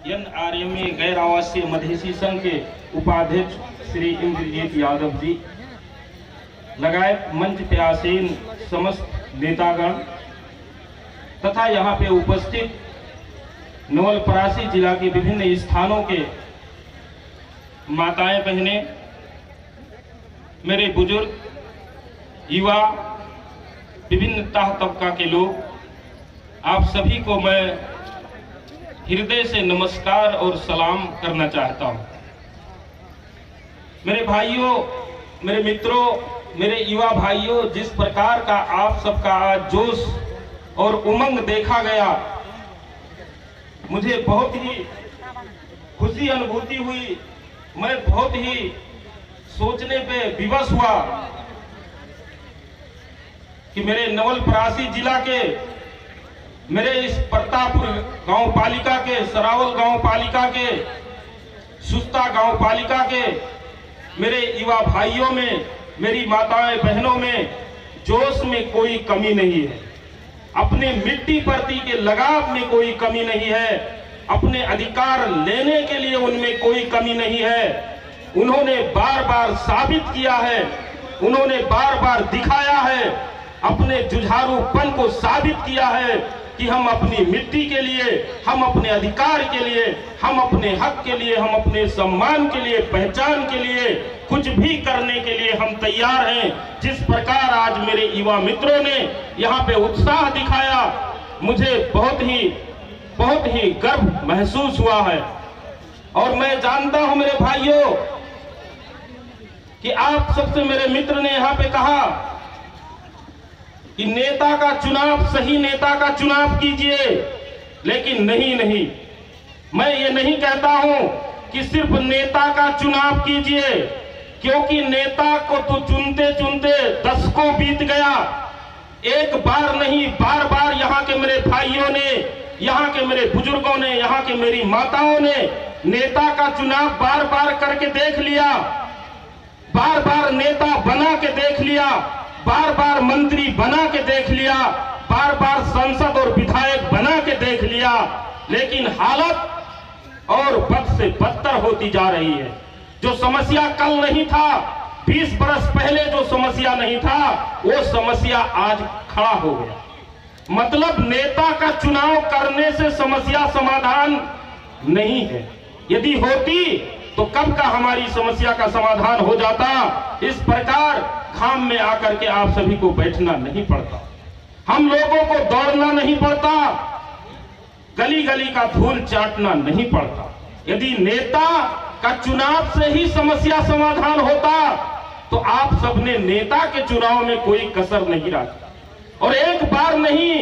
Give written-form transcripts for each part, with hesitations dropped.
NRMA गैर आवासीय मधेसी संघ के उपाध्यक्ष श्री इंद्रजीत यादव जी लगाए मंच पे आसीन समस्त नेतागण तथा यहाँ पे उपस्थित नवलपरासी जिला के विभिन्न स्थानों के माताएं बहनें, मेरे बुजुर्ग, युवा, विभिन्न तबका के लोग, आप सभी को मैं हृदय से नमस्कार और सलाम करना चाहता हूं। मेरे भाइयों, मेरे मित्रों, मेरे युवा भाइयों, जिस प्रकार का आप सबका आज जोश और उमंग देखा गया, मुझे बहुत ही खुशी अनुभूति हुई। मैं बहुत ही सोचने पे विवश हुआ कि मेरे नवलपरासी जिला के, मेरे इस प्रतापपुर गांव पालिका के, सरावल गांव पालिका के, सुस्ता गांव पालिका के मेरे युवा भाइयों में, मेरी माताएं बहनों में जोश में कोई कमी नहीं है। अपने मिट्टी प्रति के लगाव में कोई कमी नहीं है। अपने अधिकार लेने के लिए उनमें कोई कमी नहीं है। उन्होंने बार बार साबित किया है, उन्होंने बार बार दिखाया है, अपने जुझारूपन को साबित किया है कि हम अपनी मिट्टी के लिए, हम अपने अधिकार के लिए, हम अपने हक के लिए, हम अपने सम्मान के लिए, पहचान के लिए कुछ भी करने के लिए हम तैयार हैं। जिस प्रकार आज मेरे युवा मित्रों ने यहाँ पे उत्साह दिखाया, मुझे बहुत ही गर्व महसूस हुआ है। और मैं जानता हूं मेरे भाइयों कि आप सबसे मेरे मित्र ने यहाँ पे कहा कि नेता का चुनाव, सही नेता का चुनाव कीजिए, लेकिन नहीं, मैं ये नहीं कहता हूं कि सिर्फ नेता का चुनाव कीजिए, क्योंकि नेता को तो चुनते चुनते दशकों बीत गया। एक बार नहीं, बार बार यहाँ के मेरे भाइयों ने, यहाँ के मेरे बुजुर्गों ने, यहाँ के मेरी माताओं ने नेता का चुनाव बार बार करके देख लिया, बार बार नेता बना के देख लिया, बार बार मंत्री बना के देख लिया, बार बार सांसद और विधायक बना के देख लिया, लेकिन हालत और बद से बदतर होती जा रही है। जो समस्या कल नहीं था, 20 बरस पहले जो समस्या नहीं था, वो समस्या आज खड़ा हो गया। मतलब नेता का चुनाव करने से समस्या समाधान नहीं है। यदि होती तो कब का हमारी समस्या का समाधान हो जाता। इस प्रकार घाम में आकर के आप सभी को बैठना नहीं पड़ता, हम लोगों को दौड़ना नहीं पड़ता, गली गली का धूल चाटना नहीं पड़ता। यदि नेता का चुनाव से ही समस्या समाधान होता तो आप सबने नेता के चुनाव में कोई कसर नहीं रखी। और एक बार नहीं,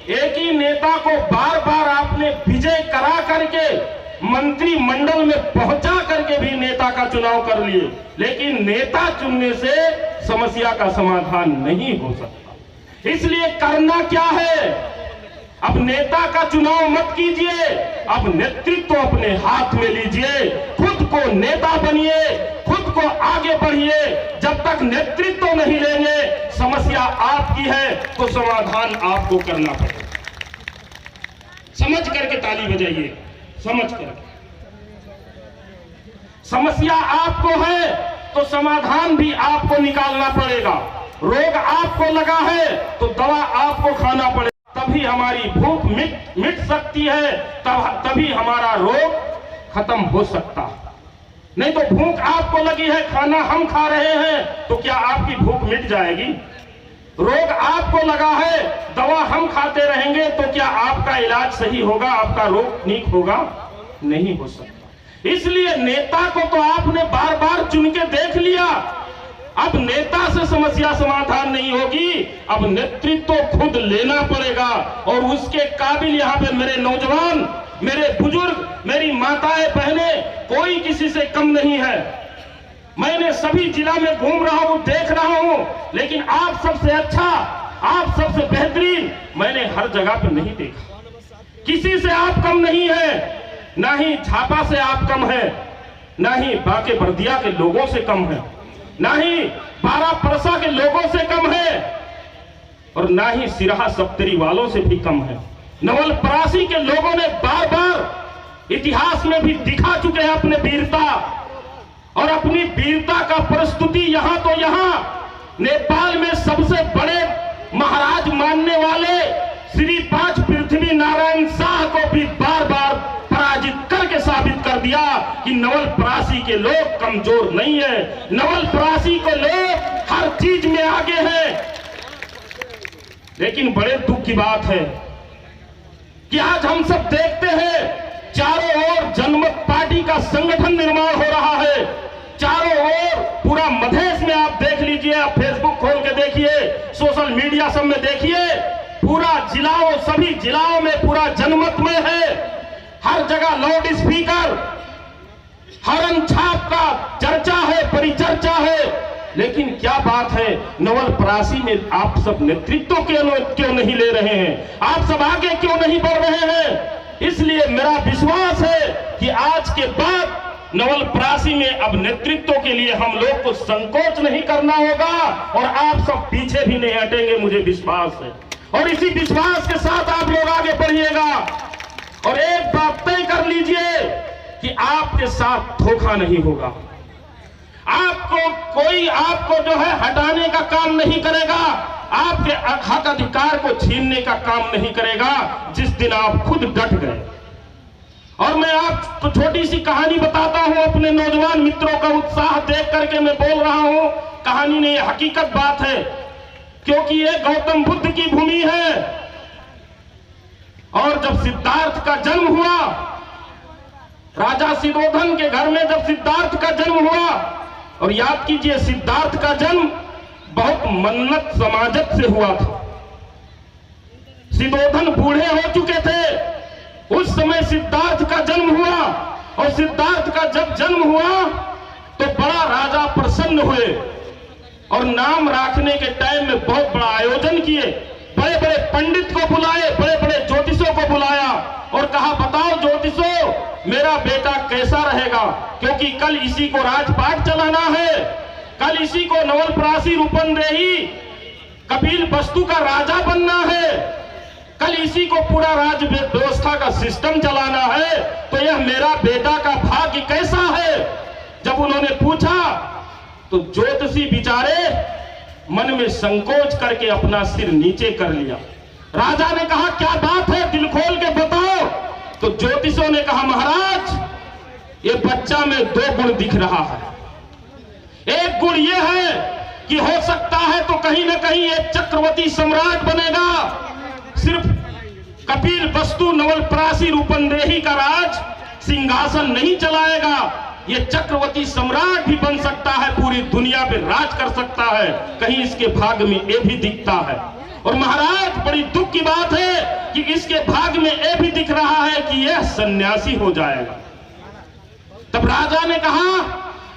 एक ही नेता को बार बार आपने विजय करा करके मंत्रिमंडल में पहुंचा करके भी नेता का चुनाव कर लिए, लेकिन नेता चुनने से समस्या का समाधान नहीं हो सकता। इसलिए करना क्या है, अब नेता का चुनाव मत कीजिए, अब नेतृत्व अपने हाथ में लीजिए, खुद को नेता बनिए, खुद को आगे बढ़िए। जब तक नेतृत्व नहीं लेंगे, समस्या आपकी है तो समाधान आपको करना पड़ेगा। समझ करके ताली बजाइए, समझ कर। समस्या आपको है तो समाधान भी आपको निकालना पड़ेगा। रोग आपको लगा है तो दवा आपको खाना पड़ेगा, तभी हमारी भूख मिट सकती है, तभी हमारा रोग खत्म हो सकता है। नहीं तो भूख आपको लगी है, खाना हम खा रहे हैं, तो क्या आपकी भूख मिट जाएगी? रोग आपको लगा है, दवा हम खाते रहेंगे, तो क्या आपका इलाज सही होगा, आपका रोग ठीक होगा? नहीं हो सकता। इसलिए नेता को तो आपने बार बार चुन के देख लिया, अब नेता से समस्या समाधान नहीं होगी, अब नेतृत्व खुद लेना पड़ेगा। और उसके काबिल यहाँ पे मेरे नौजवान, मेरे बुजुर्ग, मेरी माताएं बहनें, कोई किसी से कम नहीं है। मैंने सभी जिला में घूम रहा हूं, देख रहा हूं, लेकिन आप सबसे अच्छा, आप सबसे बेहतरीन मैंने हर जगह पे नहीं देखा। किसी से आप कम नहीं है, ना ही झापा से आप कम है, ना ही बाके बर्दिया के लोगों से कम है, ना ही बारापरसा के लोगों से कम है, और ना ही सिराहा सप्तरी वालों से भी कम है। नवलपरासी के लोगों ने बार इतिहास में भी दिखा चुके हैं अपने वीरता, और अपनी वीरता का प्रस्तुति यहां तो यहां नेपाल में सबसे बड़े महाराज मानने वाले श्री 5 पृथ्वी नारायण शाह को भी बार बार पराजित करके साबित कर दिया कि नवलपरासी के लोग कमजोर नहीं है, नवलपरासी के लोग हर चीज में आगे हैं। लेकिन बड़े दुख की बात है कि आज हम सब देखते हैं चारों ओर जनमत पार्टी का संगठन निर्माण हो रहा है, चारों ओर पूरा मधेश में आप देख लीजिए, आप फेसबुक खोल के देखिए, सोशल मीडिया सब में देखिए, पूरा जिलाओं, सभी जिलाओं में पूरा जनमत में है, हर जगह लाउड स्पीकर, हरन छाप का चर्चा है, परिचर्चा है। लेकिन क्या बात है, नवलपरासी में आप सब नेतृत्व क्यों नहीं ले रहे हैं, आप सब आगे क्यों नहीं बढ़ रहे हैं? इसलिए मेरा विश्वास है कि आज के बाद नवलपरासी में अब नेतृत्व के लिए हम लोग को संकोच नहीं करना होगा, और आप सब पीछे भी नहीं हटेंगे, मुझे विश्वास है। और इसी विश्वास के साथ आप लोग आगे बढ़िएगा, और एक बात तय कर लीजिए कि आपके साथ धोखा नहीं होगा, आपको जो है हटाने का काम नहीं करेगा, आपके हक अधिकार को छीनने का काम नहीं करेगा, जिस दिन आप खुद डट गए। और मैं आपको छोटी सी कहानी बताता हूं, अपने नौजवान मित्रों का उत्साह देख करके मैं बोल रहा हूं, कहानी नहीं, हकीकत बात है, क्योंकि ये गौतम बुद्ध की भूमि है। और जब सिद्धार्थ का जन्म हुआ, राजा सिद्धोधन के घर में जब सिद्धार्थ का जन्म हुआ, और याद कीजिए सिद्धार्थ का जन्म बहुत मन्नत समाजत से हुआ था, सिद्धोधन बूढ़े हो चुके थे, उस समय सिद्धार्थ का जन्म हुआ, और सिद्धार्थ का जब जन्म हुआ तो बड़ा राजा प्रसन्न हुए, और नाम रखने के टाइम में बहुत बड़ा आयोजन किए, बड़े बड़े पंडित को बुलाए, बड़े बड़े ज्योतिषों को बुलाया, और कहा बताओ ज्योतिषों मेरा बेटा कैसा रहेगा, क्योंकि कल इसी को राजपाट चलाना है, कल इसी को नवलपरासी रूपंदेही कपिल वस्तु का राजा बनना है, कल इसी को पूरा राज्य व्यवस्था का सिस्टम चलाना है, तो यह मेरा बेटा का भाग्य कैसा है। जब उन्होंने पूछा तो ज्योतिषी बिचारे मन में संकोच करके अपना सिर नीचे कर लिया। राजा ने कहा क्या बात है, दिल खोल के बताओ। तो ज्योतिषों ने कहा महाराज ये बच्चा में 2 गुण दिख रहा है, एक गुण ये है कि हो सकता है तो कहीं ना कहीं एक चक्रवर्ती सम्राट बनेगा, सिर्फ कपिल वस्तु नवलपरासी रूपंदेही का राज सिंहासन नहीं चलाएगा, ये चक्रवर्ती सम्राट भी बन सकता है, पूरी दुनिया पे राज कर सकता है, कहीं इसके भाग्य में ये भी दिखता है। और महाराज बड़ी दुख की बात है कि इसके भाग्य में ये भी दिख रहा है कि यह सन्यासी हो जाएगा। तब राजा ने कहा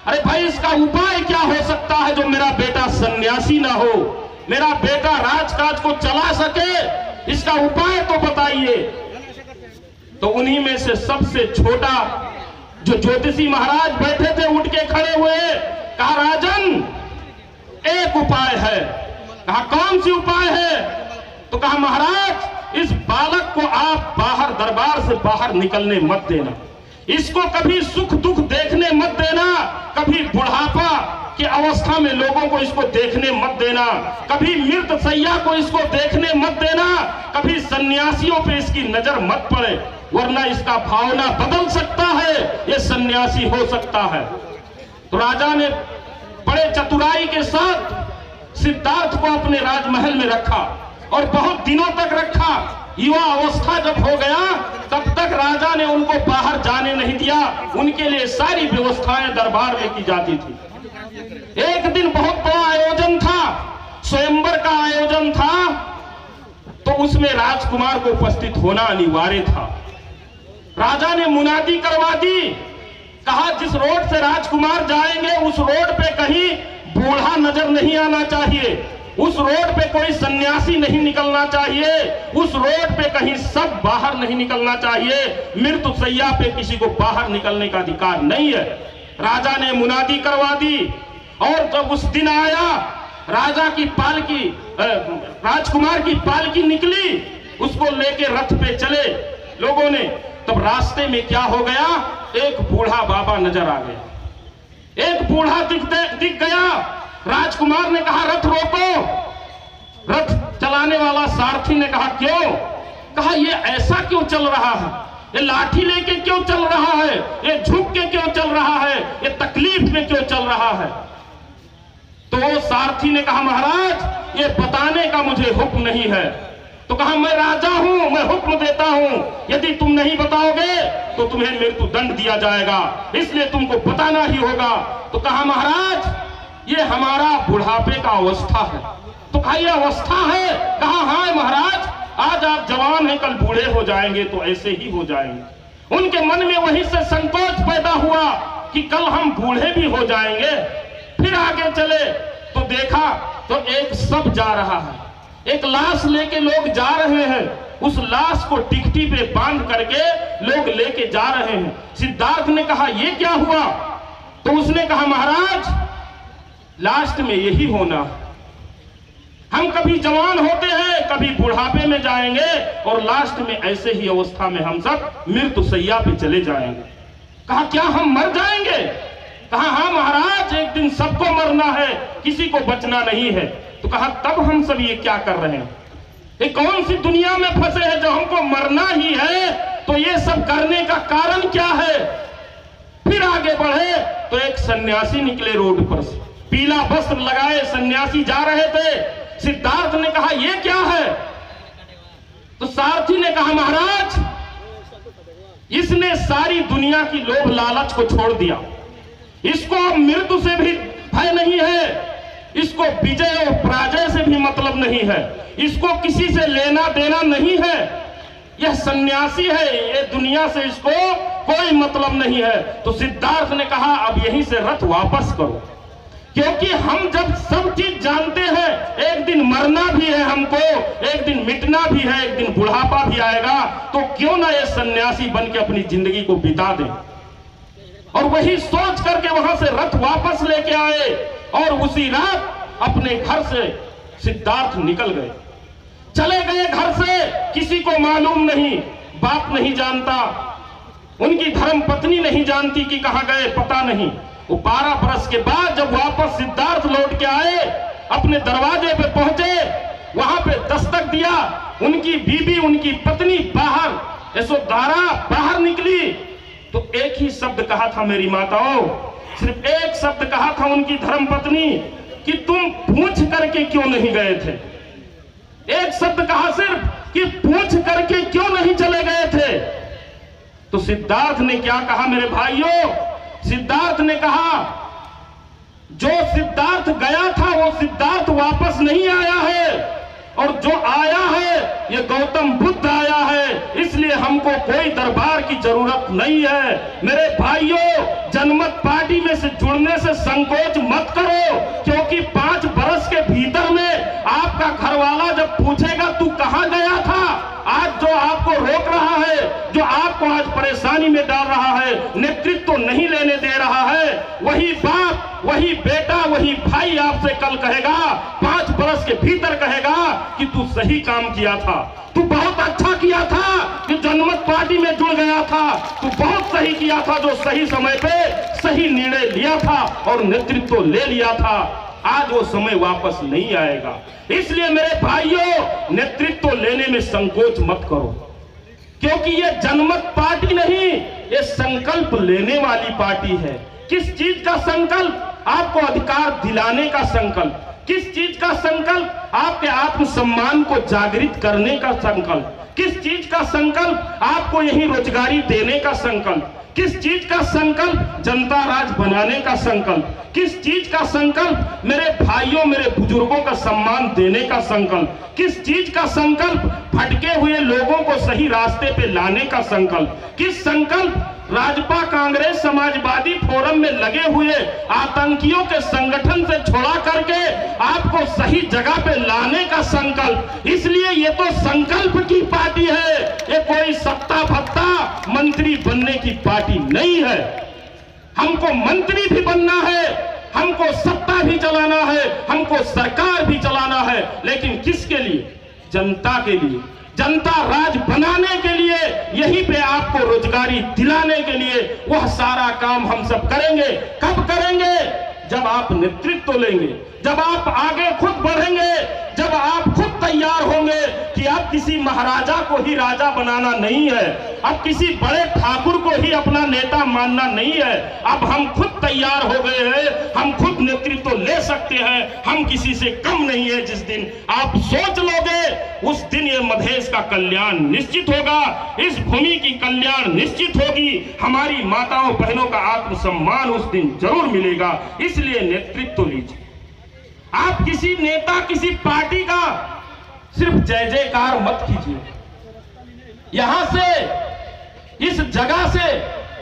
अरे भाई इसका उपाय क्या हो सकता है जो मेरा बेटा सन्यासी ना हो, मेरा बेटा राजकाज को चला सके, इसका उपाय तो बताइए। तो उन्हीं में से सबसे छोटा जो ज्योतिषी महाराज बैठे थे उठ के खड़े हुए, कहा राजन एक उपाय है। कहा कौन सी उपाय है? तो कहा महाराज इस बालक को आप बाहर दरबार से बाहर निकलने मत देना, इसको कभी सुख दुख देखने मत देना, कभी बुढ़ापा की अवस्था में लोगों को इसको देखने मत देना, कभी मृत सैया को इसको देखने मत देना, कभी सन्यासियों पे इसकी नजर मत पड़े, वरना इसका भावना बदल सकता है, ये सन्यासी हो सकता है। तो राजा ने बड़े चतुराई के साथ सिद्धार्थ को अपने राजमहल में रखा और बहुत दिनों तक रखा। युवा अवस्था जब हो गया तब तक राजा ने उनको बाहर जाने नहीं दिया, उनके लिए सारी व्यवस्थाएं दरबार में की जाती थी। एक दिन बहुत बड़ा आयोजन था, स्वयंवर का आयोजन था, तो उसमें राजकुमार को उपस्थित होना अनिवार्य था। राजा ने मुनादी करवा दी, कहा जिस रोड से राजकुमार जाएंगे उस रोड पे कहीं बूढ़ा नजर नहीं आना चाहिए, उस रोड पे कोई सन्यासी नहीं निकलना चाहिए, उस रोड पे कहीं सब बाहर नहीं निकलना चाहिए, मृत्यु सैया पे किसी को बाहर निकलने का अधिकार नहीं है। राजा ने मुनादी करवा दी और जब उस दिन आया राजा की पालकी, राजकुमार की पालकी निकली, उसको लेके रथ पे चले लोगों ने। तब रास्ते में क्या हो गया, एक बूढ़ा बाबा नजर आ गया, एक बूढ़ा दिख गया। राजकुमार ने कहा रथ रोको। रथ चलाने वाला सारथी ने कहा क्यों? कहा ये ऐसा क्यों चल रहा है, ये लाठी लेके क्यों चल रहा है, ये झुक के क्यों चल रहा है, ये तकलीफ में क्यों चल रहा है? तो वो सारथी ने कहा महाराज ये बताने का मुझे हुक्म नहीं है। तो कहा मैं राजा हूं, मैं हुक्म देता हूं, यदि तुम नहीं बताओगे तो तुम्हें मृत्यु दंड दिया जाएगा, इसलिए तुमको बताना ही होगा। तो कहा महाराज ये हमारा बुढ़ापे का अवस्था है। तो कहा ये अवस्था है? कहा हाँ महाराज, आज आप जवान हैं कल बूढ़े हो जाएंगे, तो ऐसे ही हो जाएंगे। उनके मन में वहीं से संकोच पैदा हुआ कि कल हम बूढ़े भी हो जाएंगे। फिर आगे चले तो देखा तो एक शव जा रहा है, एक लाश लेके लोग जा रहे हैं, उस लाश को टिकटी पे बांध करके लोग लेके जा रहे हैं। सिद्धार्थ ने कहा ये क्या हुआ? तो उसने कहा महाराज लास्ट में यही होना, हम कभी जवान होते हैं कभी बुढ़ापे में जाएंगे और लास्ट में ऐसे ही अवस्था में हम सब मृत्यु शैया पे चले जाएंगे। कहा क्या हम मर जाएंगे? कहा हाँ महाराज एक दिन सबको मरना है, किसी को बचना नहीं है। तो कहा तब हम सब ये क्या कर रहे हैं, ये कौन सी दुनिया में फंसे हैं जो हमको मरना ही है, तो ये सब करने का कारण क्या है? फिर आगे बढ़े तो एक सन्यासी निकले रोड पर से, पीला वस्त्र लगाए सन्यासी जा रहे थे। सिद्धार्थ ने कहा ये क्या है? तो सारथी ने कहा महाराज इसने सारी दुनिया की लोभ लालच को छोड़ दिया, इसको अब मृत्यु से भी भय नहीं है, इसको विजय और पराजय से भी मतलब नहीं है, इसको किसी से लेना देना नहीं है, यह सन्यासी है, ये दुनिया से इसको कोई मतलब नहीं है। तो सिद्धार्थ ने कहा अब यहीं से रथ वापस करो, क्योंकि हम जब सब चीज जानते हैं एक दिन मरना भी है हमको, एक दिन मिटना भी है, एक दिन बुढ़ापा भी आएगा, तो क्यों ना ये सन्यासी बन के अपनी जिंदगी को बिता दें। और वही सोच करके वहां से रथ वापस लेके आए और उसी रात अपने घर से सिद्धार्थ निकल गए, चले गए घर से। किसी को मालूम नहीं, बाप नहीं जानता, उनकी धर्म पत्नी नहीं जानती कि कहां गए, पता नहीं। वो 12 बरस के बाद जब वापस सिद्धार्थ लौट के आए, अपने दरवाजे पे पहुंचे, वहां पे दस्तक दिया, उनकी बीबी उनकी पत्नी बाहर यशोधरा बाहर निकली। तो एक ही शब्द कहा था मेरी माताओं, सिर्फ एक शब्द कहा था उनकी धर्म पत्नी कि तुम पूछ करके क्यों नहीं गए थे। एक शब्द कहा सिर्फ कि पूछ करके क्यों नहीं चले गए थे। तो सिद्धार्थ ने क्या कहा मेरे भाइयों? सिद्धार्थ ने कहा जो सिद्धार्थ गया था वो सिद्धार्थ वापस नहीं आया है, और जो आया है ये गौतम बुद्ध आया है, इसलिए हमको कोई दरबार की जरूरत नहीं है। मेरे भाइयों जनमत पार्टी में से जुड़ने से संकोच मत करो, क्योंकि 5 बरस के भीतर में आपका घरवाला जब पूछेगा तू कहां गया था, आज जो आपको रोक रहा है, जो आपको आज परेशानी में डाल रहा है, नेतृत्व नहीं लेने दे रहा है, वही बाप वही बेटा वही भाई आपसे कल कहेगा, 5 बरस के भीतर कहेगा कि तू सही काम किया था, तू बहुत अच्छा किया था कि जनमत पार्टी में जुड़ गया था, तू बहुत सही किया था जो सही समय पे सही निर्णय लिया था और नेतृत्व ले लिया था। आज वो समय वापस नहीं आएगा, इसलिए मेरे भाइयों नेतृत्व लेने में संकोच मत करो, क्योंकि ये जनमत पार्टी नहीं, ये संकल्प लेने वाली पार्टी है। किस चीज का संकल्प? आपको अधिकार दिलाने का संकल्प। किस चीज का संकल्प? आपके आत्मसम्मान को जागृत करने का संकल्प। किस चीज का संकल्प? आपको यही रोजगारी देने का संकल्प। किस चीज का संकल्प? जनता राज बनाने का संकल्प। किस चीज का संकल्प? मेरे भाइयों मेरे बुजुर्गों का सम्मान देने का संकल्प। किस चीज का संकल्प? भटके हुए लोगों को सही रास्ते पे लाने का संकल्प। किस संकल्प? राजपा कांग्रेस समाजवादी फोरम में लगे हुए आतंकियों के संगठन से छोड़ा करके आपको सही जगह पे लाने का संकल्प। इसलिए ये तो संकल्प की पार्टी है, ये कोई सत्ता भत्ता मंत्री बनने की पार्टी नहीं है। हमको मंत्री भी बनना है, हमको सत्ता भी चलाना है, हमको सरकार भी चलाना है, लेकिन किसके लिए? जनता के लिए। जनता राज बनाने के लिए, यहीं पे आपको रोजगारी दिलाने के लिए वह सारा काम हम सब करेंगे। कब करेंगे? जब आप नेतृत्व लेंगे, जब आप आगे खुद बढ़ेंगे, जब आप खुद तैयार होंगे कि अब किसी महाराजा को ही राजा बनाना नहीं है, अब किसी बड़े ठाकुर को ही अपना नेता मानना नहीं है, अब हम खुद तैयार हो गए हैं, हम खुद नेतृत्व ले सकते हैं, हम किसी से कम नहीं है। जिस दिन आप सोच लोगे उस दिन ये मधेश का कल्याण निश्चित होगा, इस भूमि की कल्याण निश्चित होगी, हमारी माताओं बहनों का आत्मसम्मान उस दिन जरूर मिलेगा। इसलिए नेतृत्व लीजिए। आप किसी नेता, किसी पार्टी का सिर्फ जय जयकार मत कीजिए। यहां से, इस जगह से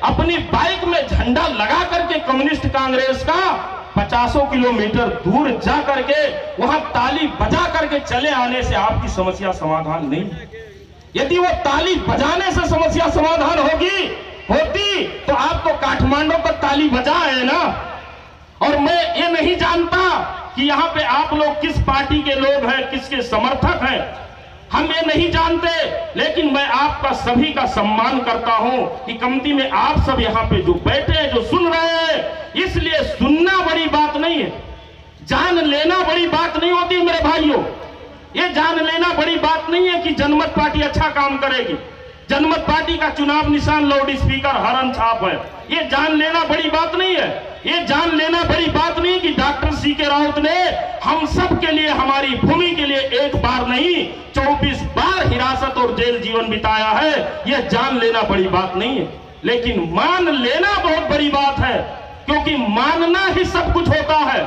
अपनी बाइक में झंडा लगा करके कम्युनिस्ट कांग्रेस का 50 किलोमीटर दूर जा करके वहां ताली बजा करके चले आने से आपकी समस्या समाधान नहीं है। यदि वो ताली बजाने से समस्या समाधान होती तो आप तो काठमांडू पर ताली बजाए ना। और मैं ये नहीं जानता कि यहाँ पे आप लोग किस पार्टी के लोग हैं, किसके समर्थक हैं, हम ये नहीं जानते, लेकिन मैं आपका सभी का सम्मान करता हूं कि कमती में आप सब यहाँ पे जो बैठे हैं, जो सुन रहे हैं, इसलिए सुनना बड़ी बात नहीं है, जान लेना बड़ी बात नहीं होती मेरे भाइयों। ये जान लेना बड़ी बात नहीं है कि जनमत पार्टी अच्छा काम करेगी। जनमत पार्टी का चुनाव निशान लाउड स्पीकर हरन छाप है, ये जान लेना बड़ी बात नहीं है। ये जान लेना बड़ी बात नहीं कि डॉक्टर सीके राउत ने हम सब के लिए, हमारी भूमि के लिए एक बार नहीं 24 बार हिरासत और जेल जीवन बिताया है। यह जान लेना बड़ी बात नहीं है, लेकिन मान लेना बहुत बड़ी बात है, क्योंकि मानना ही सब कुछ होता है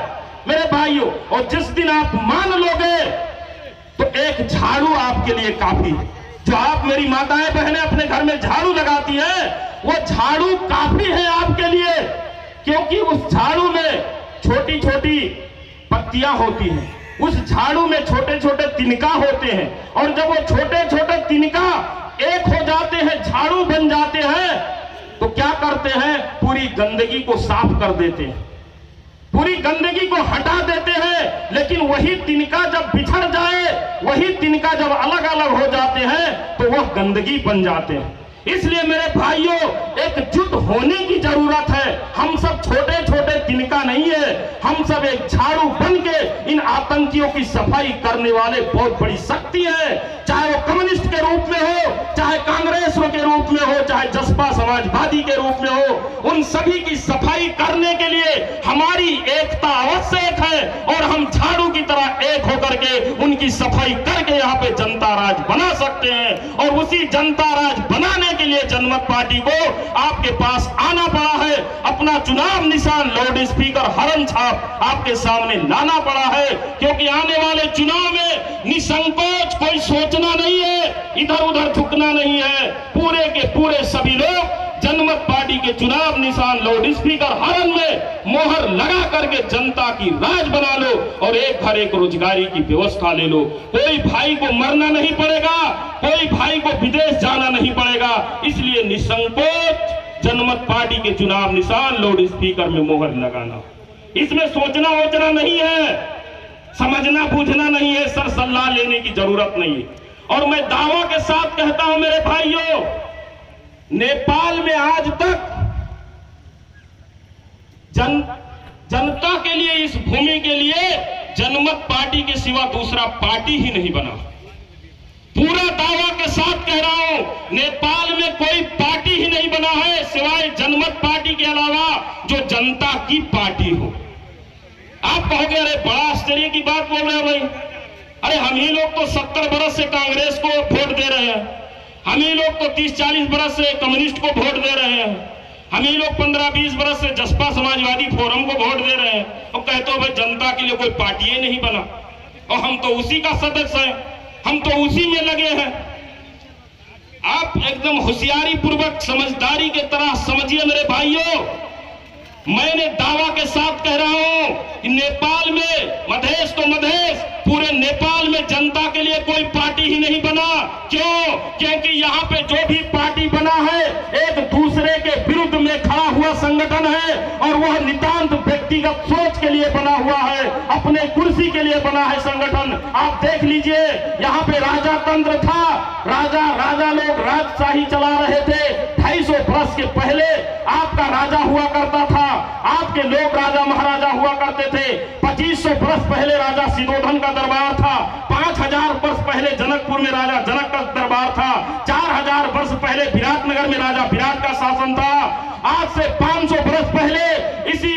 मेरे भाइयों। और जिस दिन आप मान लोगे तो एक झाड़ू आपके लिए काफी है। जो आप मेरी माताएं बहनें अपने घर में झाड़ू लगाती है, वो झाड़ू काफी है आपके लिए, क्योंकि उस झाड़ू में छोटी छोटी पत्तियां होती हैं, उस झाड़ू में छोटे छोटे तिनका होते हैं, और जब वो छोटे छोटे तिनका एक हो जाते हैं, झाड़ू बन जाते हैं, तो क्या करते हैं? पूरी गंदगी को साफ कर देते हैं, पूरी गंदगी को हटा देते हैं। लेकिन वही तिनका जब बिछड़ जाए, वही तिनका जब अलग अलग हो जाते हैं, तो वह गंदगी बन जाते हैं। इसलिए मेरे भाइयों, एकजुट होने की जरूरत है। हम सब छोटे छोटे तिनका नहीं है, हम सब एक झाड़ू बन के इन आतंकियों की सफाई करने वाले बहुत बड़ी शक्ति है। चाहे वो कम्युनिस्ट के रूप में हो, चाहे कांग्रेस के रूप में हो, चाहे जसपा समाजवादी के रूप में हो, उन सभी की सफाई करने के लिए हमारी एकता आवश्यक है, और हम झाड़ू की तरह एक होकर के उनकी सफाई करके यहाँ पे जनता राज बना सकते हैं। और उसी जनता राज बनाने के लिए जनमत पार्टी को आपके पास आना पड़ा है, अपना चुनाव निशान लाउड स्पीकर हरन छाप आपके सामने लाना पड़ा है, क्योंकि आने वाले चुनाव में निसंकोच कोई सोचना नहीं है, इधर उधर झुकना नहीं है। पूरे के पूरे सभी लोग जनमत पार्टी के चुनाव निशान लाउड स्पीकर हरन में मोहर लगा करके जनता की राज बना लो, और एक घर एक रोजगारी की व्यवस्था ले लो। कोई भाई को मरना नहीं पड़ेगा, कोई भाई को विदेश जाना नहीं पड़ेगा। इसलिए निसंकोच जनमत पार्टी के चुनाव निशान लाउड स्पीकर में मोहर लगाना, इसमें सोचना वोचना नहीं है, समझना बूझना नहीं है, सर सलाह लेने की जरूरत नहीं है। और मैं दावा के साथ कहता हूं मेरे भाइयों, नेपाल में आज तक जनता के लिए, इस भूमि के लिए जनमत पार्टी के सिवा दूसरा पार्टी ही नहीं बना। पूरा दावा के साथ कह रहा हूं, नेपाल में कोई पार्टी ही नहीं बना है सिवाय जनमत पार्टी के अलावा, जो जनता की पार्टी हो। आप कहोगे अरे बड़ा आश्चर्य की बात बोल रहे हैं भाई, अरे हम ही लोग तो 70 बरस से कांग्रेस को वोट दे रहे हैं, हम ही लोग तो 30-40 बरस से कम्युनिस्ट को वोट दे रहे हैं, हम ही लोग 15-20 बरस से जसपा समाजवादी फोरम को वोट दे रहे हैं, और कहते हो भाई जनता के लिए कोई पार्टी ही नहीं बना, और हम तो उसी का सदस्य हैं, हम तो उसी में लगे हैं। आप एकदम होशियारी पूर्वक समझदारी के तरह समझिए मेरे भाइयों, मैंने दावा के साथ कह रहा हूं कि नेपाल में, मधेश तो मधेश, पूरे नेपाल में जनता के लिए कोई पार्टी ही नहीं बना। क्यों? क्योंकि यहाँ पे जो भी पार्टी बना है, एक दूसरे के विरुद्ध में खड़ा हुआ संगठन है और वह नितांत व्यक्तिगत सोच के लिए बना हुआ है, अपने कुर्सी के लिए बना है संगठन। आप देख लीजिए, यहाँ पे राजा तंत्र था, राजा लोग राजशाही चला रहे थे। 250 वर्ष के पहले आपका राजा हुआ करता था, आपके लोग राजा महाराजा हुआ करते थे। 2500 वर्ष पहले राजा सिद्धोधन का दरबार था। 5000 वर्ष पहले जनकपुर में राजा जनक का दरबार था। 4000 वर्ष पहले विराटनगर में राजा विराट का शासन था। आज से 500 वर्ष पहले इसी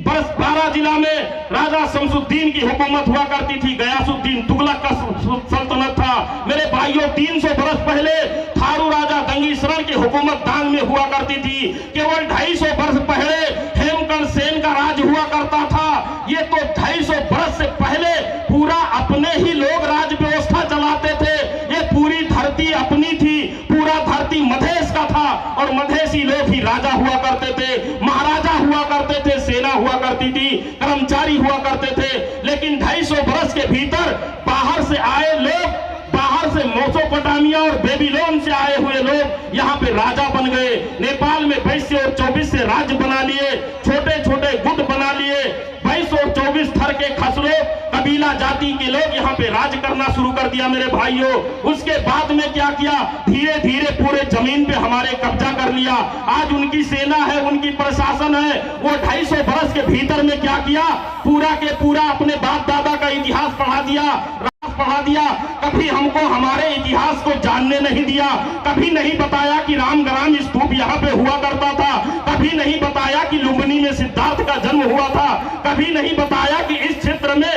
वर्ष 12 जिला में राजा शमसुद्दीन की हुकूमत हुआ करती थी। गयासुद्दीन तुगलक का सल्तनत था। मेरे भाइयों, 300 वर्ष पहले थारू राजा गंगीशरण की हुकूमत दांग में हुआ करती थी। केवल 250 वर्ष पहले हेमकंठ सेन का राज हुआ करता था। ये तो 250 वर्ष से पहले पूरा अपने ही लोग राज व्यवस्था चलाते थे। ये पूरी धरती अपनी थी, पूरा धरती मधेश का था और मधेसी लोग ही राजा हुआ करते थे, महाराजा हुआ करते थे, सेना हुआ करती थी, कर्मचारी हुआ करते थे। लेकिन 250 वर्ष के भीतर बाहर से आए लोग, बाहर से मेसोपोटामिया और बेबीलोन से आए हुए लोग यहाँ पे राजा बन गए। नेपाल में 22 और 24 से राज्य बना लिए, छोटे छोटे गुट बना लिए। 22 और 24 थर के खसरो कबीला जाति के लोग यहाँ पे राज करना शुरू कर दिया मेरे भाइयों। उसके बाद में क्या किया, धीरे धीरे पूरे जमीन पे हमारे कब्जा कर लिया। आज उनकी सेना है, उनकी प्रशासन है। वो 250 वर्ष के भीतर में क्या किया, पूरा के पूरा अपने बाप दादा का इतिहास पढ़ा दिया। कभी हमको हमारे इतिहास को जानने नहीं दिया। कभी नहीं बताया कि रामग्राम स्तूप यहाँ पे हुआ करता था। कभी नहीं बताया कि लुम्बिनी में सिद्धार्थ का जन्म हुआ था। कभी नहीं बताया कि इस क्षेत्र में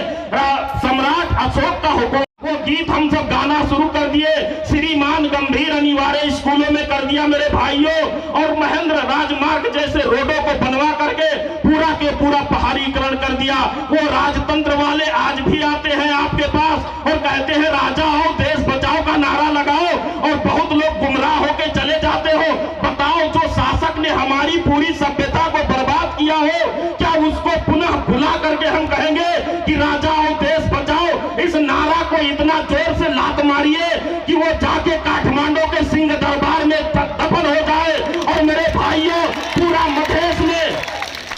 सम्राट अशोक का हुक्म। वो गीत हम सब गाना शुरू कर दिए। श्रीमान गंभीर अनिवार्य स्कूलों में कर दिया मेरे भाइयों। और महेंद्र राजमार्ग जैसे रोडों को बनवा करके पूरा के पूरा पहाड़ीकरण कर दिया। वो राजतंत्र वाले आज भी आते हैं आपके पास और कहते हैं राजा आओ देश बचाओ का नारा लगाओ, और बहुत लोग गुमराह होके चले जाते हो। बताओ, जो शासक ने हमारी पूरी सभ्यता को बर्बाद किया हो, क्या उसको पुनः भुला करके हम कहेंगे कि राजा आओ देश बचाओ? इस नारा को इतना जोर से लात मारिए कि वो जाके काठमांडू के सिंह दरबार में दफन हो जाए। और मेरे भाइयों,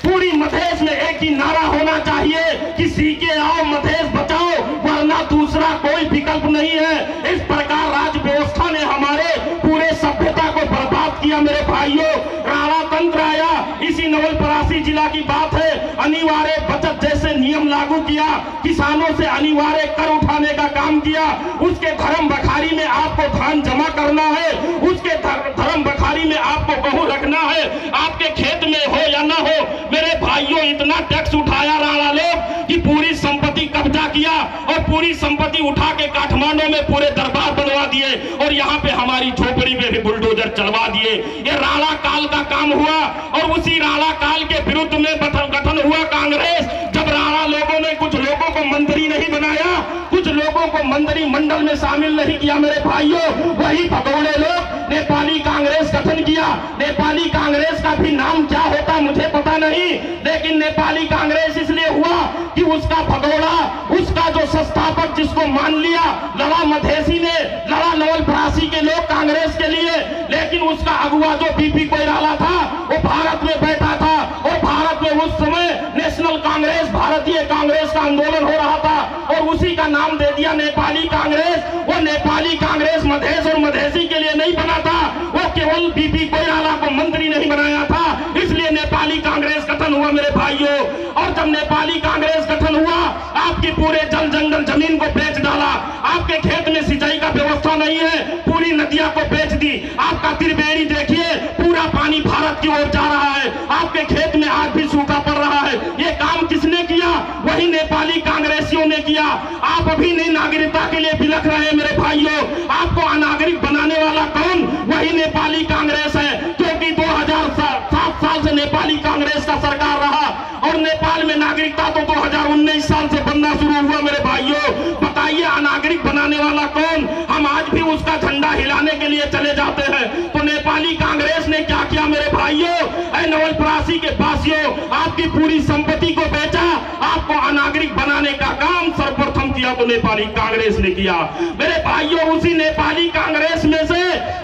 पूरी मधेश में एक ही नारा होना चाहिए कि सीके आओ मधेश बचाओ, वरना दूसरा कोई विकल्प नहीं है। इस प्रकार राज व्यवस्था ने हमारे पूरे सभ्यता को बर्बाद किया मेरे भाइयों। राणा तंत्र आया, इसी नवलपरासी जिला की बात है। अनिवार्य बचत जैसे नियम लागू किया, किसानों से अनिवार्य कर उठाने का काम किया। उसके धर्म बखारी में आपको धान जमा करना है, उसके धर्म बखारी में आपको गहूं रखना है, आपके खेत में हो या ना हो। मेरे भाइयों, इतना टैक्स उठाया राणा लोग कि पूरी संपत्ति कब्जा किया और पूरी संपत्ति उठा के काठमांडू में पूरे दरबार बनवा दिए और यहाँ पे हमारी झोपड़ी में भी बुलडोजर चलवा दिए। ये राणा काल का काम हुआ। और उसी राणा काल के विरुद्ध में गठन हुआ कांग्रेस। जब राणा लोगों ने कुछ लोगों को मंत्री नहीं बनाया, कुछ लोगों को मंत्री मंडल में शामिल नहीं किया मेरे भाइयों, वही भगोड़े लोग नेपाली कांग्रेस गठन किया। नेपाली कांग्रेस का भी नाम क्या होता मुझे पता नहीं, लेकिन नेपाली कांग्रेस इसलिए हुआ कि उसका भगोड़ा, उसका जो संस्थापक जिसको मान लिया, लड़ा मधेसी ने, लड़ा नवलपरासी के लोग कांग्रेस के लिए, लेकिन उसका अगुआ जो बीपी कोइराला था वो भारत में बैठा था। और भारत में उस समय नेशनल कांग्रेस, भारतीय कांग्रेस का आंदोलन हो रहा था और उसी का नाम दे दिया नेपाली कांग्रेस। वो नेपाली कांग्रेस मधेश और मधेसी के लिए नहीं बना था, वो केवल बीपी कोइराला को मंत्री नहीं बनाया था, इसलिए नेपाली कांग्रेस गठन हुआ मेरे भाइयों। और जब नेपाली कांग्रेस गठन हुआ, आपकी पूरे जल जंगल जमीन को बेच डाला। आपके खेत में सिंचाई का व्यवस्था नहीं है, पूरी नदियां को बेच दी। आपका त्रिवेणी देखिए, पूरा पानी भारत की ओर जा रहा है। आपके खेत में आज भी सूखा पड़ रहा है। ये काम किसने किया? वही नेपाली कांग्रेसियों ने किया। आप अभी नहीं नागरिकता के लिए बिलख रहे हैं मेरे भाइयों। आपको अनागरिक बनाने वाला कौन? वही नेपाली कांग्रेस है, क्योंकि 2007 साल से नेपाली कांग्रेस का सरकार रहा और नेपाल में नागरिकता तो 2019 साल से बनना शुरू हुआ मेरे भाइयों। बताइए, अनागरिक बनाने वाला कौन? हम आज भी उसका झंडा हिलाने के लिए चले जाते हैं। तो नेपाली कांग्रेस ने क्या किया मेरे भाइयों? नवलपरासी के वासियों, आपकी पूरी संपत्ति को बेचा, आपको अनागरिक बनाने का काम सर्वप्रथम किया तो नेपाली कांग्रेस ने किया मेरे भाइयों। उसी नेपाली कांग्रेस में से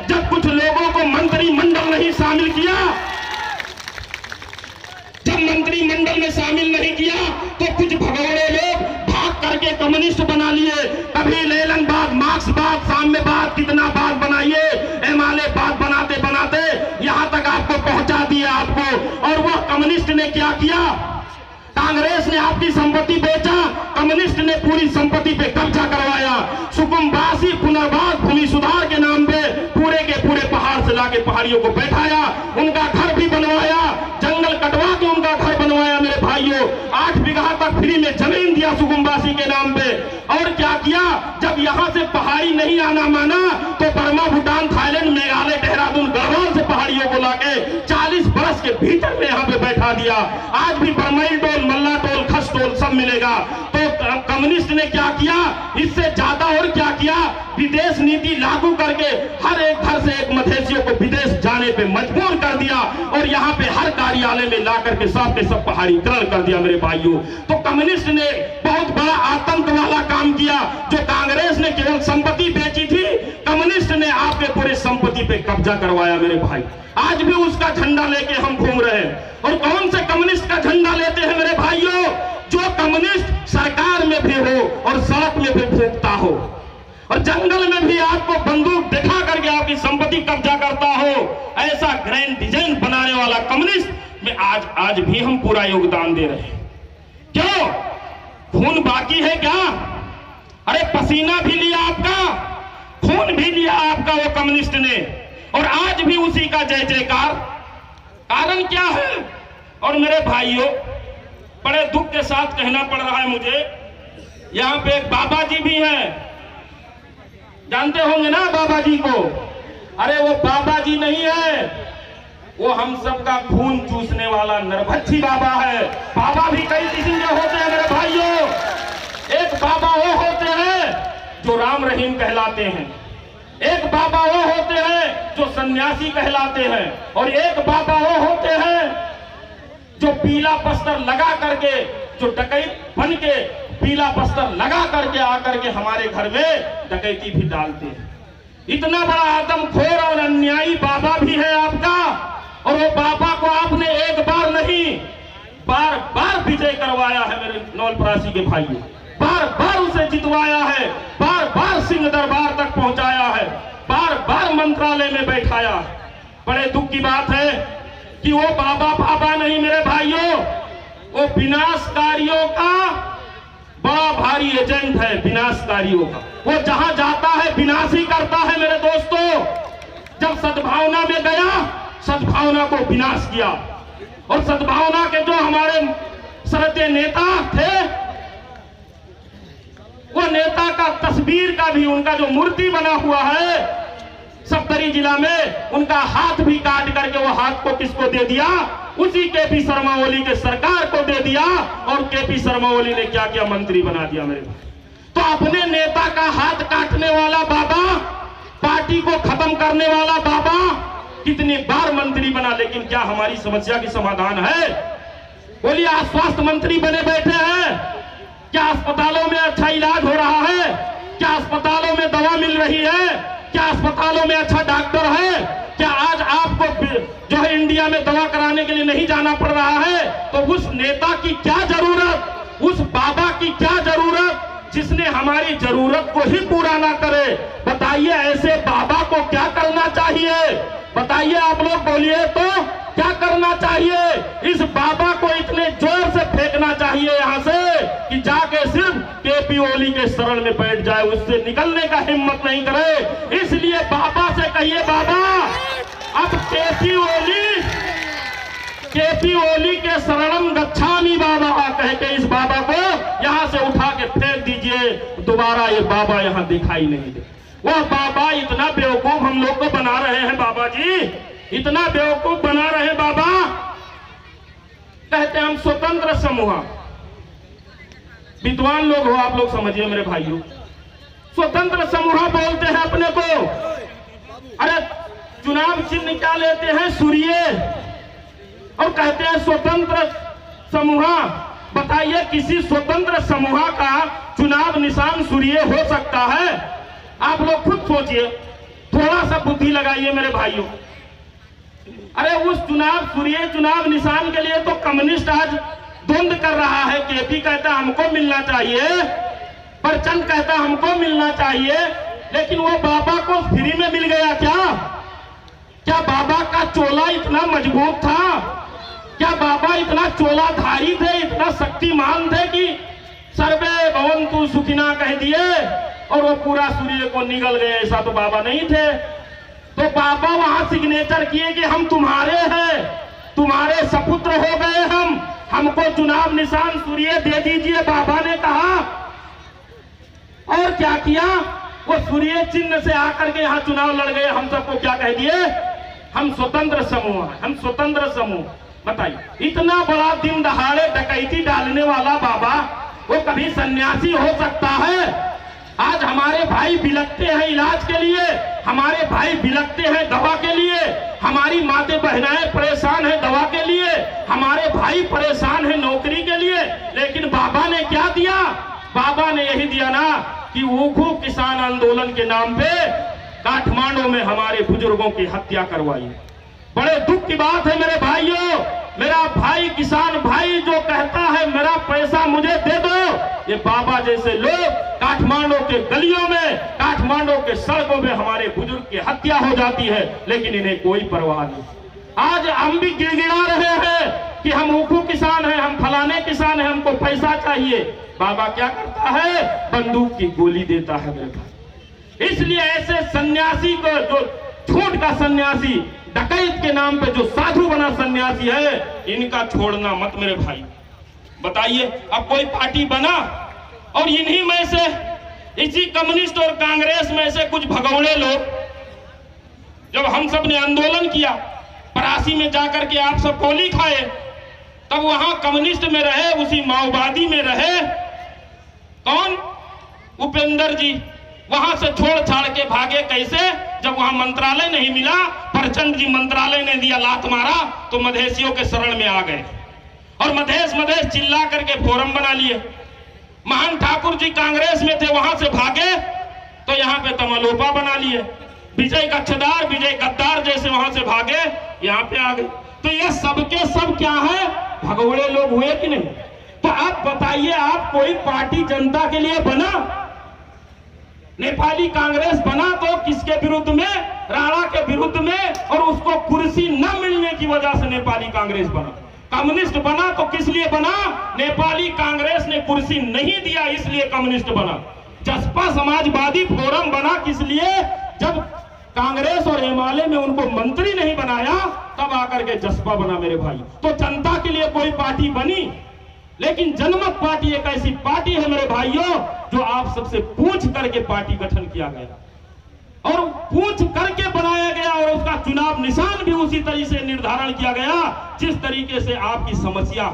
जब कुछ लोगों को मंत्रिमंडल नहीं शामिल किया, में शामिल नहीं किया तो कुछ भगोड़े लोग भाग करके कम्युनिस्ट बना लिए। कभी लेलनबाद, मार्क्सवाद, साम्यवाद, कितना बात बनाइए, एमालेबाद बनाते बनाते यहां तक आपको पहुंचा दिया आपको। और वह कम्युनिस्ट ने क्या किया? कांग्रेस ने आपकी संपत्ति बेचा, कम्युनिस्ट ने पूरी संपत्ति पे कब्जा करवाया। सुकुम्बासी पुनर्वास भूमि सुधार के नाम पे पूरे के पूरे पहाड़ से लाके पहाड़ियों को बैठाया, उनका घर भी बनवाया, जंगल कटवा के उनका घर बनवाया। मेरे भाइयों, 8 बीघा तक फ्री में जमीन दिया सुकुम्बासी के नाम पे। और क्या किया? जब यहाँ से पहाड़ी नहीं आना माना तो बर्मा, भूटान, थाईलैंड, मेघालय, देहरादून, गढ़वाल से पहाड़ियों को लाके 40 बरस के भीतर में यहाँ पे बैठा दिया। आज भी बरमई टोल, मल्ला टोल, खस टोल सब मिलेगा। तो कम्युनिस्ट ने क्या किया? इससे ज्यादा और क्या किया? विदेश नीति लागू करके हर एक घर से एक मधेसियों को विदेश जाने पे मजबूर कर दिया और यहाँ पे हर कार्यालय में ला करके सब के सब पहाड़ीकरण कर दिया। मेरे भाइयों, तो कम्युनिस्ट ने बहुत बड़ा आतंक वाला काम किया। जो कांग्रेस ने केवल संपत्ति बेची थी, कम्युनिस्ट ने आपके पूरे संपत्ति पे कब्जा करवाया। मेरे भाई, आज भी उसका झंडा लेके हम घूम रहे हैं। और कौन से कम्युनिस्ट का झंडा लेते हैं मेरे भाइयों? जो कम्युनिस्ट सरकार में भी हो और सड़क में भी भूखता हो और जंगल में भी आपको बंदूक दिखा करके आपकी संपत्ति कब्जा करता हो। ऐसा ग्रैंड डिजाइन बनाने वाला कम्युनिस्ट में आज भी हम पूरा योगदान दे रहे हैं। क्यों? खून बाकी है क्या? अरे पसीना भी लिया आपका, खून भी लिया आपका वो कम्युनिस्ट ने, और आज भी उसी का जय जयकार। कारण क्या है? और मेरे भाइयों, बड़े दुख के साथ कहना पड़ रहा है मुझे, यहां पे एक बाबा जी भी हैं, जानते होंगे ना बाबा जी को? अरे वो बाबा जी नहीं है, वो हम सबका खून चूसने वाला नरभक्षी बाबा है। बाबा भी कई किस्म के होते हैं मेरे भाइयों। एक बाबा वो होते हैं जो राम रहीम कहलाते हैं, एक बाबा वो होते हैं जो सन्यासी कहलाते हैं, और एक बाबा वो होते हैं जो पीला बस्तर लगा करके, जो डकैत बन के पीला बस्तर लगा करके आकर के हमारे घर में डकैती भी डालते हैं। इतना बड़ा आदमखोर और अन्यायी बाबा भी है आपका, और वो बाबा को आपने एक बार नहीं बार बार विजय करवाया है मेरे नौलपरासी के भाइयों। बार बार उसे जितवाया है, बार बार सिंह दरबार तक पहुंचाया है, बार बार मंत्रालय में बैठाया। बड़े दुख की बात है कि वो बाबा नहीं मेरे भाइयों, वो विनाशकारियों का बड़ा भारी एजेंट है, विनाशकारियों का। वो जहां जाता है विनाश ही करता है मेरे दोस्तों। जब सद्भावना में गया, सद्भावना को विनाश किया। और सद्भावना के जो हमारे सरते नेता थे, वो नेता का तस्वीर का भी, उनका जो मूर्ति बना हुआ है सप्तरी जिला में, उनका हाथ भी काट करके वो हाथ को किसको दे दिया? उसी केपी शर्मा ओली के सरकार को दे दिया। और केपी शर्मा ओली ने क्या किया? मंत्री बना दिया मेरे भाई। तो अपने नेता का हाथ काटने वाला बाबा, पार्टी को खत्म करने वाला बाबा कितनी बार मंत्री बना, लेकिन क्या हमारी समस्या की समाधान है? बोलिए, आज स्वास्थ्य मंत्री बने बैठे हैं, क्या अस्पतालों में अच्छा इलाज हो रहा है? क्या अस्पतालों में दवा मिल रही है? क्या अस्पतालों में अच्छा डॉक्टर है? क्या आज आपको जो है इंडिया में दवा कराने के लिए नहीं जाना पड़ रहा है? तो उस नेता की क्या जरूरत, उस बाबा की क्या जरूरत जिसने हमारी जरूरत को ही पूरा ना करे? बताइए, ऐसे बाबा को क्या करना चाहिए? बताइए, आप लोग बोलिए तो क्या करना चाहिए? इस बाबा को इतने जोर से फेंकना चाहिए यहां से कि जाके सिर्फ केपी ओली के शरण में बैठ जाए, उससे निकलने का हिम्मत नहीं करे। इसलिए बाबा से कहिए, बाबा अब केपी ओली के शरणम गच्छामि बाबा कह के इस बाबा को यहां से उठा के फेंक दीजिए। दोबारा ये बाबा यहां दिखाई नहीं दे। वह बाबा इतना बेवकूफ हम लोग को बना रहे हैं, बाबा जी इतना बेवकूफ बना रहे हैं। बाबा कहते हैं हम स्वतंत्र समूह, विद्वान लोग हो आप लोग, समझिए मेरे भाइयों, स्वतंत्र समूह बोलते हैं अपने को। अरे चुनाव चिन्ह क्या लेते हैं? सूर्य, और कहते हैं स्वतंत्र समूह। बताइए, किसी स्वतंत्र समूह का चुनाव निशान सूर्य हो सकता है? आप लोग खुद सोचिए, थोड़ा सा बुद्धि लगाइए मेरे भाइयों। अरे उस चुनाव सूर्य चुनाव निशान के लिए तो कम्युनिस्ट आज द्वंद कर रहा है। केपी कहता हमको मिलना चाहिए, प्रचंड कहता हमको मिलना चाहिए, लेकिन वो बाबा को फ्री में मिल गया क्या बाबा का चोला इतना मजबूत था? क्या बाबा इतना चोलाधारी थे, इतना शक्तिमान थे कि सर्वे भवन्तु सुखिना कह दिए और वो पूरा सूर्य को निगल गए? ऐसा तो बाबा नहीं थे। तो बाबा वहां सिग्नेचर किए कि हम तुम्हारे हैं, तुम्हारे सपुत्र हो गए, हमको चुनाव निशान सूर्य दे दीजिए, बाबा ने कहा। और क्या किया? वो सूर्य चिन्ह से आकर के यहाँ चुनाव लड़ गए। हम सबको क्या कह दिए? हम स्वतंत्र समूह हैं, हम स्वतंत्र समूह। बताइए, इतना बड़ा दिन दहाड़े डकैती डालने वाला बाबा वो कभी सन्यासी हो सकता है? आज हमारे भाई बिलखते हैं इलाज के लिए, हमारे भाई बिलखते हैं दवा के लिए, हमारी माते बहनाएं परेशान हैं दवा के लिए, हमारे भाई परेशान हैं नौकरी के लिए, लेकिन बाबा ने क्या दिया? बाबा ने यही दिया ना कि ऊखू किसान आंदोलन के नाम पे काठमांडू में हमारे बुजुर्गों की हत्या करवाई। बड़े दुख की बात है मेरे भाइयों, मेरा भाई किसान भाई जो कहता है मेरा पैसा मुझे दे दो, ये बाबा जैसे लोग काठमांडू के गलियों में, काठमांडू के सड़कों में हमारे बुजुर्ग की हत्या हो जाती है, लेकिन इन्हें कोई परवाह नहीं। आज हम भी गिड़गिड़ा रहे हैं कि हम ऊखू किसान हैं, हम फलाने किसान हैं, हमको पैसा चाहिए। बाबा क्या करता है? बंदूक की गोली देता है मेरे भाई। इसलिए ऐसे सन्यासी को, जो झूठ का सन्यासी, डकैत के नाम पे जो साधु बना सन्यासी है, इनका छोड़ना मत मेरे भाई। बताइए, अब कोई पार्टी बना और इन्हीं में से, इसी कम्युनिस्ट और कांग्रेस में से कुछ भगौड़े लोग, जब हम सब ने आंदोलन किया, परासी में जाकर के आप सब गोली खाए, तब वहां कम्युनिस्ट में रहे, उसी माओवादी में रहे कौन? उपेंद्र जी। वहां से छोड़ छाड़ के भागे कैसे? जब वहां मंत्रालय नहीं मिला, प्रचंड जी मंत्रालय ने दिया, लात मारा, तो मधेसियों के शरण में आ गए और मधेश चिल्ला करके फोरम बना लिए। महान ठाकुर जी कांग्रेस में थे, वहां से भागे तो यहाँ पे तमलोपा बना लिए। विजय कच्छदार, विजय गद्दार जैसे वहां से भागे, यहाँ पे आ गए। तो ये सबके सब क्या है? भगोड़े लोग हुए कि नहीं? तो आप बताइए, आप कोई पार्टी जनता के लिए बना? नेपाली कांग्रेस बना तो किसके विरुद्ध में? राणा के विरुद्ध में, और उसको कुर्सी न मिलने की वजह से नेपाली कांग्रेस बना। कम्युनिस्ट बना तो किस लिए बना? नेपाली कांग्रेस ने कुर्सी नहीं दिया इसलिए कम्युनिस्ट बना। जसपा समाजवादी फोरम बना किस लिए? जब कांग्रेस और हिमालय में उनको मंत्री नहीं बनाया, तब आकर के जसपा बना मेरे भाई। तो जनता के लिए कोई पार्टी बनी, लेकिन जनमत पार्टी एक ऐसी पार्टी है मेरे भाइयों, जो आप सबसे पूछ करके पार्टी गठन किया गया और पूछ करके बनाया गया, और उसका चुनाव निशान भी उसी तरीके से निर्धारण किया गया जिस तरीके से आपकी समस्या,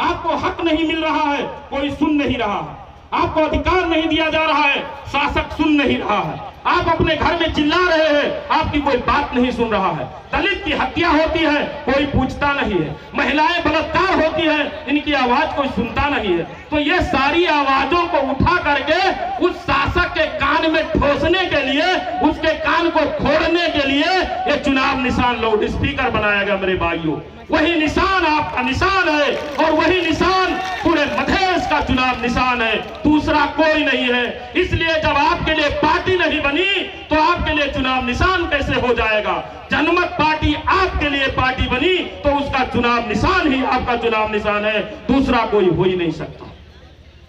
आपको हक नहीं मिल रहा है, कोई सुन नहीं रहा है, आपको अधिकार नहीं दिया जा रहा है, शासक सुन नहीं रहा है, आप अपने घर में चिल्ला रहे हैं, आपकी कोई बात नहीं सुन रहा है, दलित की हत्या होती है, कोई पूछता नहीं है, महिलाएं बलात्कार होती है, इनकी आवाज कोई सुनता नहीं है। तो ये सारी आवाजों को उठा करके उस शासक के कान में ठोसने के लिए, उसके कान को फोड़ने के लिए ये चुनाव निशान लाउड स्पीकर बनाया गया मेरे भाइयों। वही निशान आपका निशान है, और वही निशान पूरे मधेश का चुनाव निशान है, दूसरा कोई नहीं है। इसलिए जब आपके लिए पार्टी नहीं बनी, तो आपके लिए चुनाव निशान कैसे हो जाएगा? जनमत पार्टी आपके लिए पार्टी बनी, तो उसका चुनाव निशान ही आपका चुनाव निशान है, दूसरा कोई हो ही नहीं सकता।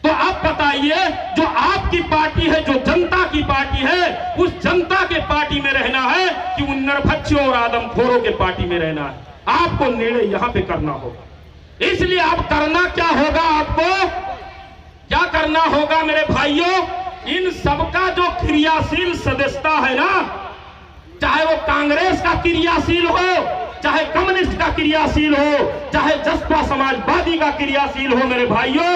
तो आप बताइए, जो आपकी पार्टी है, जो जनता की पार्टी है, उस जनता के पार्टी में रहना है कि उन नरभक्षियों और आदमखोरों के पार्टी में रहना है? आपको निर्णय यहां पे करना होगा। इसलिए आप करना क्या होगा? आपको क्या करना होगा मेरे भाइयों? इन सबका जो क्रियाशील सदस्यता है ना, चाहे वो कांग्रेस का क्रियाशील हो, चाहे कम्युनिस्ट का क्रियाशील हो, चाहे जसपा समाजवादी का क्रियाशील हो, मेरे भाइयों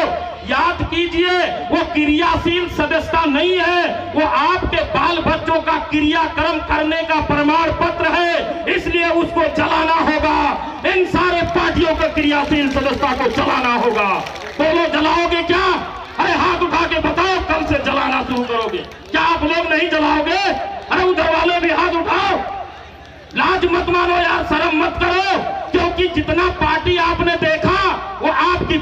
याद कीजिए, वो क्रियाशील सदस्यता नहीं है, वो आपके बाल बच्चों का क्रियाक्रम करने का प्रमाण पत्र है। इसलिए उसको जलाना होगा, इन सारे पार्टियों के क्रियाशील सदस्यता को जलाना होगा। बोलो, जलाओगे क्या? अरे हाथ उठा के बताओ, कल से जलाना शुरू करोगे? क्या आप लोग नहीं जलाओगे? अरे उधर वाले भी हाथ उठाओ। लाज मत मानो यार, शर्म मत करो, क्योंकि जितना पार्टी आपने देखा वो आपकी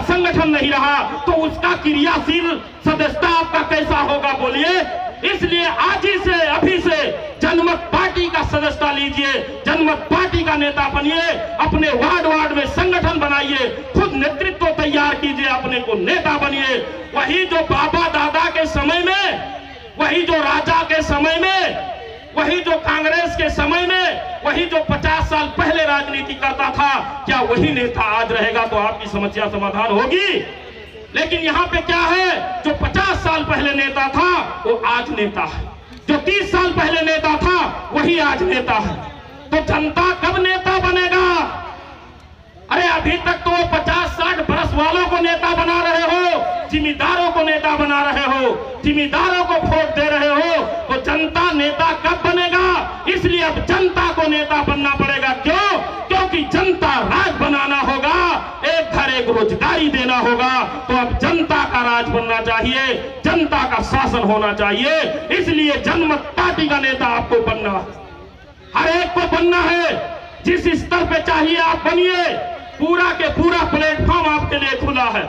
संगठन नहीं रहा तो उसका क्रियाशील सदस्यता आपका कैसा होगा बोलिए। इसलिए आज ही से अभी से जनमत पार्टी का सदस्यता लीजिए, जनमत पार्टी का नेता बनिए, अपने वार्ड वार्ड में संगठन बनाइए, खुद नेतृत्व तैयार कीजिए, अपने को नेता बनिए। वही जो बाबा दादा के समय में, वही जो राजा के समय में, वही जो कांग्रेस के समय में, वही जो 50 साल पहले राजनीति करता था, क्या वही नेता आज रहेगा तो आपकी समस्या समाधान होगी? लेकिन यहाँ पे क्या है, जो 50 साल पहले नेता था वो आज नेता है, जो 30 साल पहले नेता था वही आज नेता है। तो जनता कब नेता बनेगा? अरे अभी तक तो 50-60 बरस वालों को नेता बना रहे हो, जिम्मेदारों को नेता बना रहे हो, जिम्मेदारों को वोट दे रहे हो, तो जनता नेता कब बनेगा? इसलिए अब जनता को नेता बनना पड़ेगा। क्यों? क्योंकि जनता राज बनाना होगा, एक घर एक रोजगारी देना होगा। तो अब जनता का राज बनना चाहिए, जनता का शासन होना चाहिए। इसलिए जनमत पार्टी का नेता आपको बनना, हर एक को बनना है। जिस स्तर पे चाहिए आप बनिए, पूरा के पूरा प्लेटफॉर्म आपके लिए खुला है।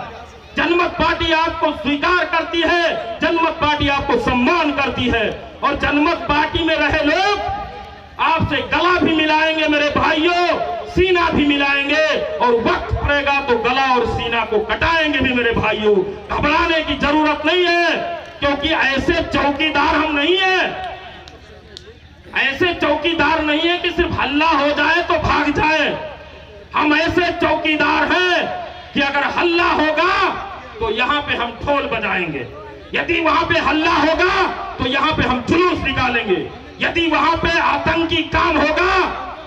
जनमत पार्टी आपको स्वीकार करती है, जनमत पार्टी आपको सम्मान करती है, और जनमत पार्टी में रहे लोग आपसे गला भी मिलाएंगे मेरे भाइयों, सीना भी मिलाएंगे, और वक्त पड़ेगा तो गला और सीना को कटाएंगे भी मेरे भाइयों। घबराने की जरूरत नहीं है, क्योंकि ऐसे चौकीदार हम नहीं है, ऐसे चौकीदार नहीं है कि सिर्फ हल्ला हो जाए तो भाग जाए। हम ऐसे चौकीदार हैं कि अगर हल्ला होगा तो यहाँ पे हम ढोल बजाएंगे, यदि वहां पे हल्ला होगा तो यहाँ पे हम जुलूस निकालेंगे, यदि वहां पे आतंकी काम होगा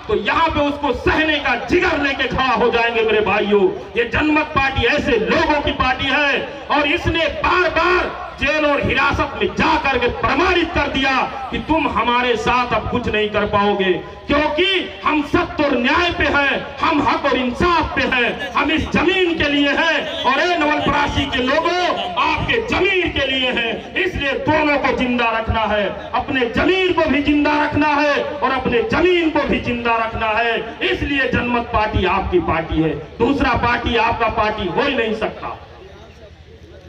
तो यहाँ पे उसको सहने का जिगर लेके खड़ा हो जाएंगे मेरे भाइयों। ये जनमत पार्टी ऐसे लोगों की पार्टी है, और इसने बार बार जेल और हिरासत में जा करके प्रमाणित कर दिया कि तुम हमारे साथ अब कुछ नहीं कर पाओगे, क्योंकि हम सत्य और न्याय पे हैं, हम हक और इंसाफ पे हैं, हम इस जमीन के लिए हैं, और ये नवलपरासी के लोगों आपके जमीन के लिए हैं। इसलिए दोनों को जिंदा रखना है, अपने जमीन को भी जिंदा रखना है और अपने जमीन को भी जिंदा रखना है। इसलिए जनमत पार्टी आपकी पार्टी है, दूसरा पार्टी आपका पार्टी हो ही नहीं सकता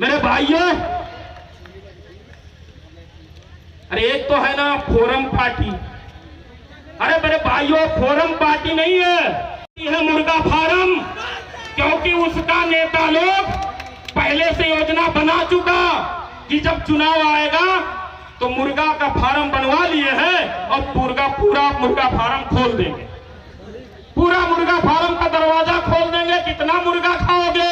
मेरे भाइयों। अरे एक तो है ना फोरम पार्टी, अरे मेरे भाइयों फोरम पार्टी नहीं है, यह मुर्गा फार्म, क्योंकि उसका नेता लोग पहले से योजना बना चुका कि जब चुनाव आएगा तो मुर्गा का फार्म बनवा लिए हैं और पूरा मुर्गा फार्म खोल देंगे, पूरा मुर्गा फार्म का दरवाजा खोल देंगे। कितना मुर्गा खाओगे?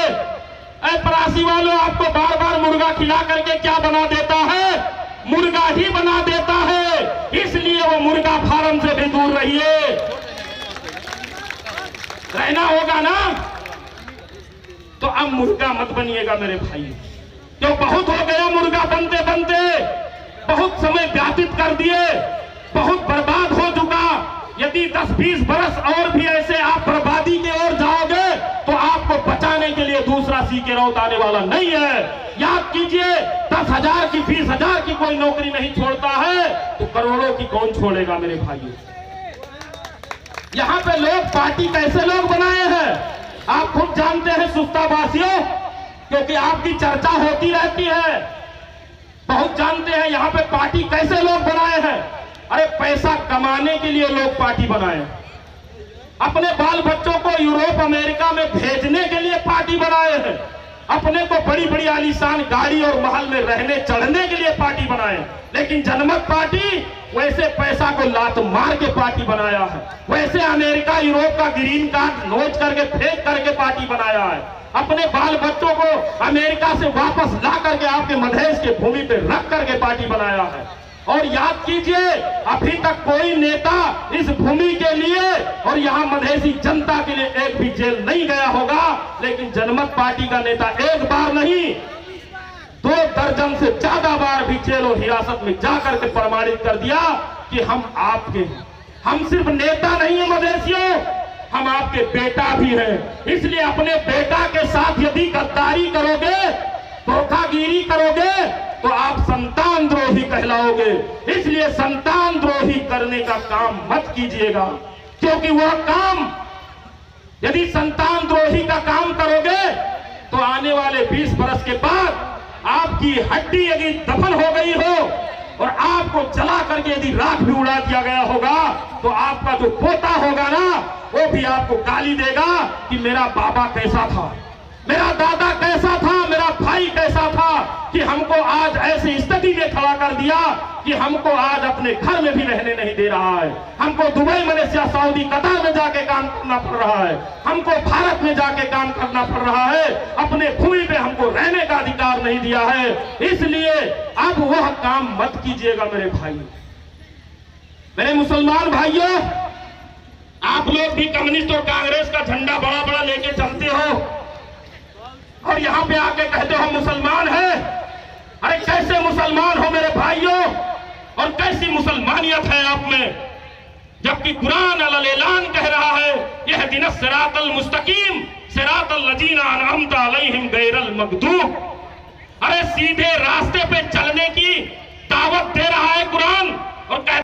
ऐ परासी वालों, आपको बार बार मुर्गा खिला करके क्या बना देता है? मुर्गा ही बना देता है। इसलिए वो मुर्गा फार्म से भी दूर रहिए, रहना होगा ना। तो अब मुर्गा मत बनिएगा मेरे भाई, क्यों बहुत हो गया मुर्गा बनते बनते, बहुत समय व्यतीत कर दिए, बहुत बर्बाद हो चुका। यदि 10-20 बरस और भी ऐसे आप बर्बादी की ओर जाओगे तो आपको बचाने के लिए दूसरा सीके रौत आने वाला नहीं है। याद कीजिए, 10,000 की 20,000 की कोई नौकरी नहीं छोड़ता है तो करोड़ों की कौन छोड़ेगा मेरे भाइयों। यहाँ पे लोग पार्टी कैसे लोग बनाए हैं आप खुद जानते हैं सुस्तावासियों, क्योंकि आपकी चर्चा होती रहती है, बहुत जानते हैं यहाँ पे पार्टी कैसे लोग बनाए हैं। अरे पैसा कमाने के लिए लोग पार्टी बनाए, अपने बाल बच्चों को यूरोप अमेरिका में भेजने के लिए पार्टी बनाए हैं, अपने को बड़ी बड़ी आलीशान गाड़ी और महल में रहने चढ़ने के लिए पार्टी बनाए। लेकिन जनमत पार्टी वैसे पैसा को लात मार के पार्टी बनाया है, वैसे अमेरिका यूरोप का ग्रीन कार्ड नोच करके फेंक करके पार्टी बनाया है, अपने बाल बच्चों को अमेरिका से वापस ला करके आपके मधेश के भूमि पे रख करके पार्टी बनाया है। और याद कीजिए, अभी तक कोई नेता इस भूमि के लिए और यहाँ मधेसी जनता के लिए एक भी जेल नहीं गया होगा, लेकिन जनमत पार्टी का नेता एक बार नहीं 2 दर्जन से ज्यादा बार भी जेल और हिरासत में जाकर के प्रमाणित कर दिया कि हम आपके हैं। हम सिर्फ नेता नहीं है मधेसियों, हम आपके बेटा भी हैं। इसलिए अपने बेटा के साथ यदि गद्दारी करोगे, धोखागिरी करोगे तो आप संतान द्रोही कहलाओगे। इसलिए संतान द्रोही करने का काम मत कीजिएगा, क्योंकि वह काम यदि संतान द्रोही का काम करोगे तो आने वाले 20 बरस के बाद आपकी हड्डी यदि दफन हो गई हो और आपको जला करके यदि राख भी उड़ा दिया गया होगा तो आपका जो पोता होगा ना वो भी आपको गाली देगा कि मेरा बाबा कैसा था, मेरा दादा कैसा था, मेरा भाई कैसा था कि हमको आज ऐसी स्थिति में खड़ा कर दिया कि हमको आज अपने घर में भी रहने नहीं दे रहा है, हमको दुबई, मलेशिया, सऊदी, कतर में जाके काम करना पड़ रहा है, हमको भारत में जाके काम करना पड़ रहा है, अपने भूमि पे हमको रहने का अधिकार नहीं दिया है। इसलिए अब वह काम मत कीजिएगा मेरे भाई, मेरे मुसलमान भाइयों। आप लोग भी कम्युनिस्ट और कांग्रेस का झंडा बड़ा बड़ा लेके चलते हो और यहाँ पे आके कहते हो हम मुसलमान हैं। अरे कैसे मुसलमान हो मेरे भाइयों, और कैसी मुसलमानियत है आप में, जबकि कुरान अल-ऐलान कह रहा है यह दिन सिरातल मुस्तकीम सिरातल लजीना अनअमता अलैहिम गैरल मगदूब। अरे सीधे रास्ते पे चलने की दावत दे रहा है कुरान और